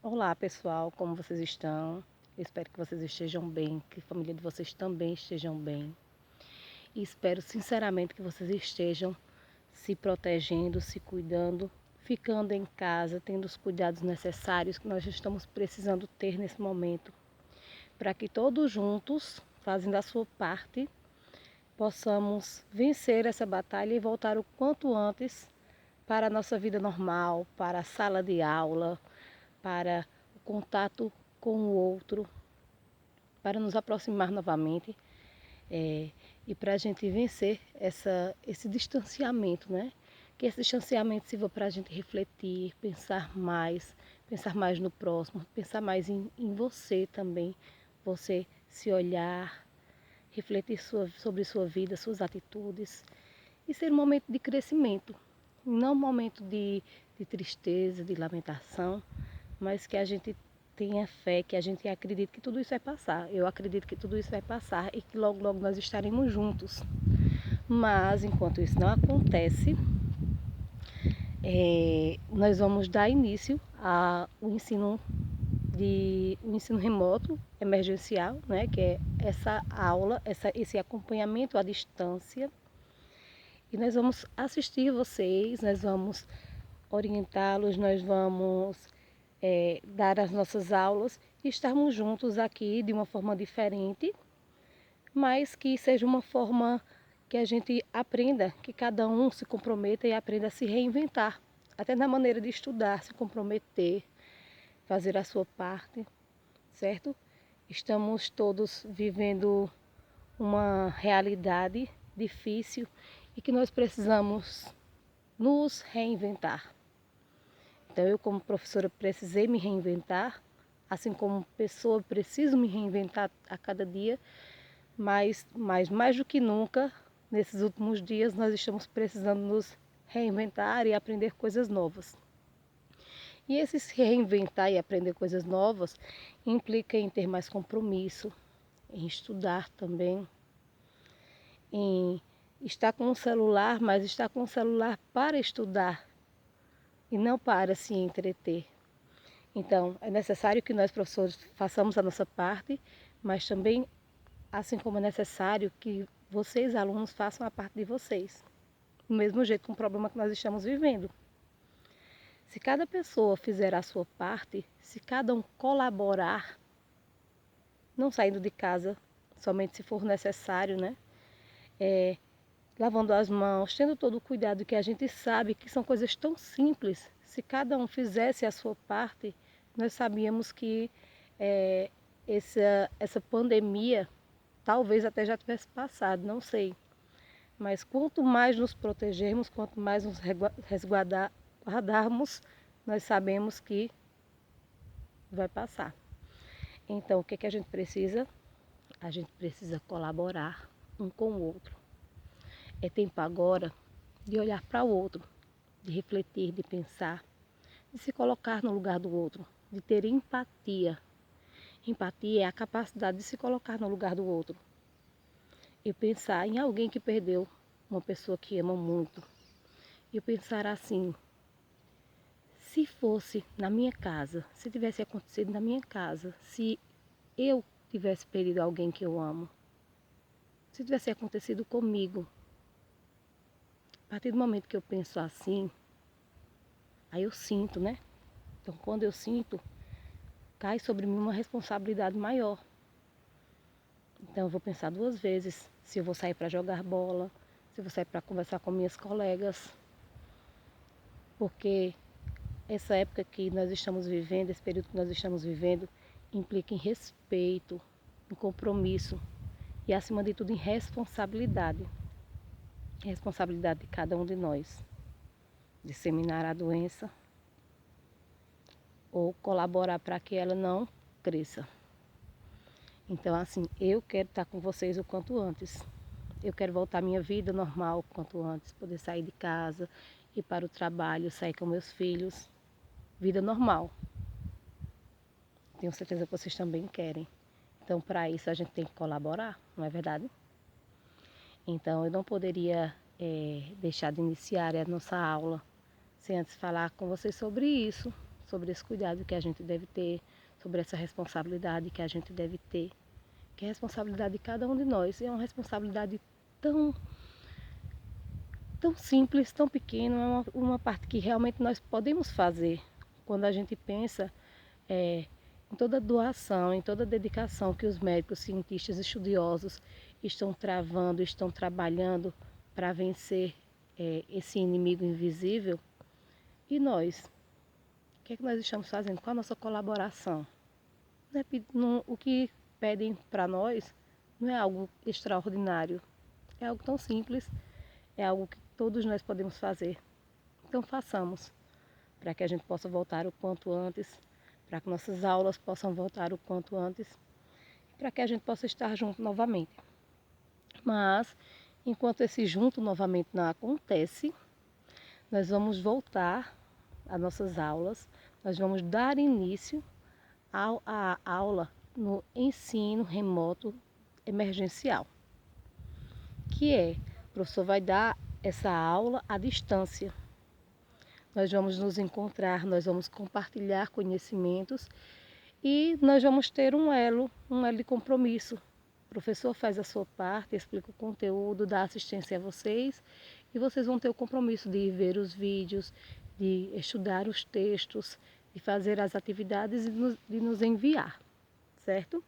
Olá pessoal, como vocês estão? Eu espero que vocês estejam bem, que a família de vocês também estejam bem. E espero sinceramente que vocês estejam se protegendo, se cuidando, ficando em casa, tendo os cuidados necessários que nós estamos precisando ter nesse momento, para que todos juntos, fazendo a sua parte, possamos vencer essa batalha e voltar o quanto antes para a nossa vida normal, para a sala de aula, para o contato com o outro, para nos aproximar novamente e para a gente vencer esse distanciamento, né? Que esse distanciamento sirva para a gente refletir, pensar mais no próximo, pensar mais em você também, você se olhar, refletir sobre sua vida, suas atitudes e ser um momento de crescimento, não um momento de tristeza, de lamentação, mas que a gente tenha fé, que a gente acredite que tudo isso vai passar. Eu acredito que tudo isso vai passar e que logo, logo nós estaremos juntos. Mas, enquanto isso não acontece, nós vamos dar início ao o ensino remoto emergencial, né, que é essa aula, esse acompanhamento à distância. E nós vamos assistir vocês, nós vamos orientá-los, nós vamos dar as nossas aulas e estarmos juntos aqui de uma forma diferente, mas que seja uma forma que a gente aprenda, que cada um se comprometa e aprenda a se reinventar, até na maneira de estudar, se comprometer, fazer a sua parte, certo? Estamos todos vivendo uma realidade difícil e que nós precisamos nos reinventar. Então, eu, como professora, precisei me reinventar, assim como pessoa, preciso me reinventar a cada dia, mas mais do que nunca, nesses últimos dias, nós estamos precisando nos reinventar e aprender coisas novas. E esse se reinventar e aprender coisas novas implica em ter mais compromisso, em estudar também, em estar com o celular, mas estar com o celular para estudar e não para se entreter. Então, é necessário que nós, professores, façamos a nossa parte, mas também, assim como é necessário que vocês, alunos, façam a parte de vocês. Do mesmo jeito com o problema que nós estamos vivendo. Se cada pessoa fizer a sua parte, se cada um colaborar, não saindo de casa somente se for necessário, né? Lavando as mãos, tendo todo o cuidado que a gente sabe que são coisas tão simples. Se cada um fizesse a sua parte, nós sabíamos que essa pandemia talvez até já tivesse passado, não sei. Mas quanto mais nos protegermos, quanto mais nos resguardarmos, nós sabemos que vai passar. Então, o que que a gente precisa? A gente precisa colaborar um com o outro. É tempo agora de olhar para o outro, de refletir, de pensar, de se colocar no lugar do outro, de ter empatia. Empatia é a capacidade de se colocar no lugar do outro e pensar em alguém que perdeu uma pessoa que ama muito. E pensar assim, se fosse na minha casa, se tivesse acontecido na minha casa, se eu tivesse perdido alguém que eu amo, se tivesse acontecido comigo, a partir do momento que eu penso assim, aí eu sinto, né? Então, quando eu sinto, cai sobre mim uma responsabilidade maior. Então, eu vou pensar duas vezes se eu vou sair para jogar bola, se eu vou sair para conversar com minhas colegas, porque essa época que nós estamos vivendo, esse período que nós estamos vivendo, implica em respeito, em compromisso e, acima de tudo, em responsabilidade. Responsabilidade de cada um de nós. Disseminar a doença ou colaborar para que ela não cresça. Então, assim, eu quero estar com vocês o quanto antes. Eu quero voltar à minha vida normal o quanto antes, poder sair de casa, ir para o trabalho, sair com meus filhos. Vida normal. Tenho certeza que vocês também querem. Então, para isso, a gente tem que colaborar, não é verdade? Então, eu não poderia deixar de iniciar a nossa aula sem antes falar com vocês sobre isso, sobre esse cuidado que a gente deve ter, sobre essa responsabilidade que a gente deve ter, que é a responsabilidade de cada um de nós. E é uma responsabilidade tão, tão simples, tão pequena, é uma parte que realmente nós podemos fazer quando a gente pensa em toda a doação, em toda a dedicação que os médicos, cientistas, estudiosos estão travando, estão trabalhando para vencer esse inimigo invisível. E nós? O que é que nós estamos fazendo? Qual a nossa colaboração? O que pedem para nós não é algo extraordinário, é algo tão simples, é algo que todos nós podemos fazer. Então façamos, para que a gente possa voltar o quanto antes, para que nossas aulas possam voltar o quanto antes, para que a gente possa estar junto novamente. Mas, enquanto esse junto novamente não acontece, nós vamos voltar às nossas aulas, nós vamos dar início à aula no ensino remoto emergencial, que o professor vai dar essa aula à distância. Nós vamos nos encontrar, nós vamos compartilhar conhecimentos e nós vamos ter um elo de compromisso. O professor faz a sua parte, explica o conteúdo, dá assistência a vocês e vocês vão ter o compromisso de ver os vídeos, de estudar os textos, de fazer as atividades e de nos enviar, certo?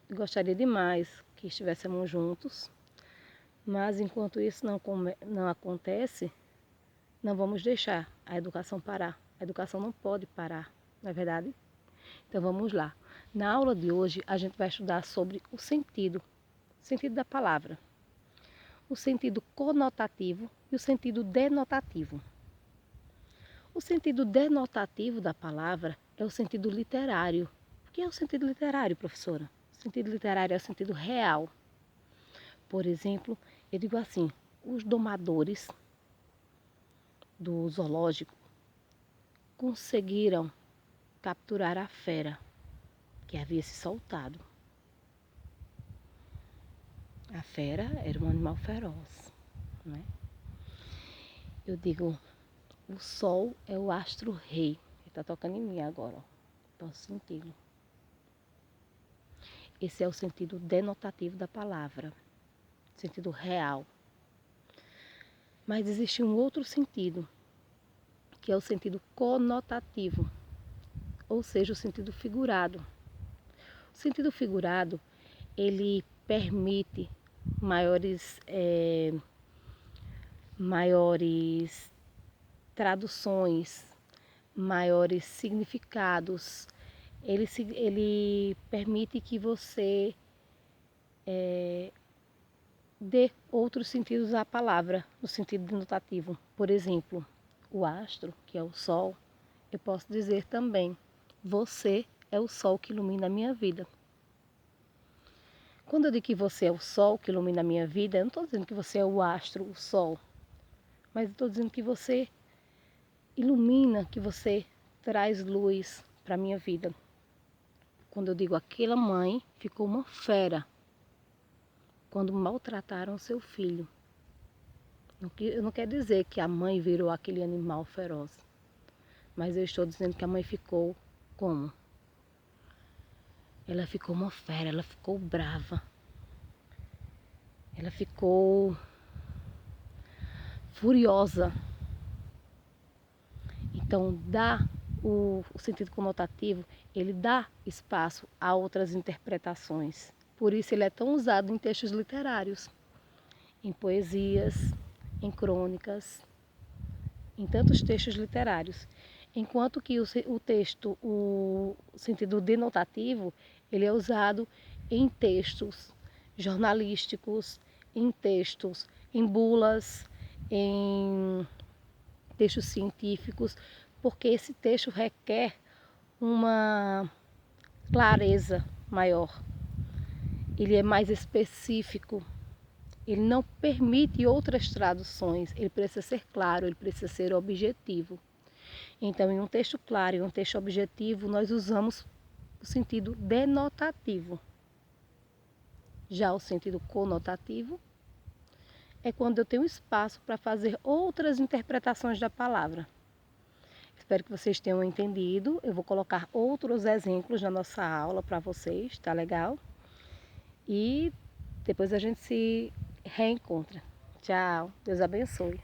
Eu gostaria demais que estivéssemos juntos, mas enquanto isso não acontece, não vamos deixar a educação parar. A educação não pode parar, não é verdade? Então vamos lá. Na aula de hoje a gente vai estudar sobre o sentido da palavra, o sentido conotativo e o sentido denotativo. O sentido denotativo da palavra é o sentido literário. O que é o sentido literário, professora? O sentido literário é o sentido real. Por exemplo, eu digo assim, os domadores do zoológico conseguiram capturar a fera que havia se soltado. A fera era um animal feroz, né? Eu digo, o sol é o astro-rei. Ele está tocando em mim agora, ó. Posso senti-lo. Esse é o sentido denotativo da palavra, sentido real. Mas existe um outro sentido, que é o sentido conotativo, ou seja, o sentido figurado. O sentido figurado, ele permite maiores traduções, maiores significados. Ele permite que você dê outros sentidos à palavra, no sentido denotativo. Por exemplo, o astro, que é o sol, eu posso dizer também, você é o sol que ilumina a minha vida. Quando eu digo que você é o sol que ilumina a minha vida, eu não estou dizendo que você é o astro, o sol, mas estou dizendo que você ilumina, que você traz luz para a minha vida. Quando eu digo aquela mãe ficou uma fera quando maltrataram seu filho. Eu não quero dizer que a mãe virou aquele animal feroz, mas eu estou dizendo que a mãe ficou como? Ela ficou uma fera, ela ficou brava. Ela ficou furiosa. Então, o sentido conotativo, ele dá espaço a outras interpretações. Por isso ele é tão usado em textos literários, em poesias, em crônicas, em tantos textos literários. Enquanto que o sentido denotativo, ele é usado em textos jornalísticos, em textos, em bulas, em textos científicos, porque esse texto requer uma clareza maior. Ele é mais específico, ele não permite outras traduções, ele precisa ser claro, ele precisa ser objetivo. Então, em um texto claro, em um texto objetivo, nós usamos o sentido denotativo. Já o sentido conotativo é quando eu tenho espaço para fazer outras interpretações da palavra. Espero que vocês tenham entendido. Eu vou colocar outros exemplos na nossa aula para vocês, tá legal? E depois a gente se reencontra. Tchau, Deus abençoe.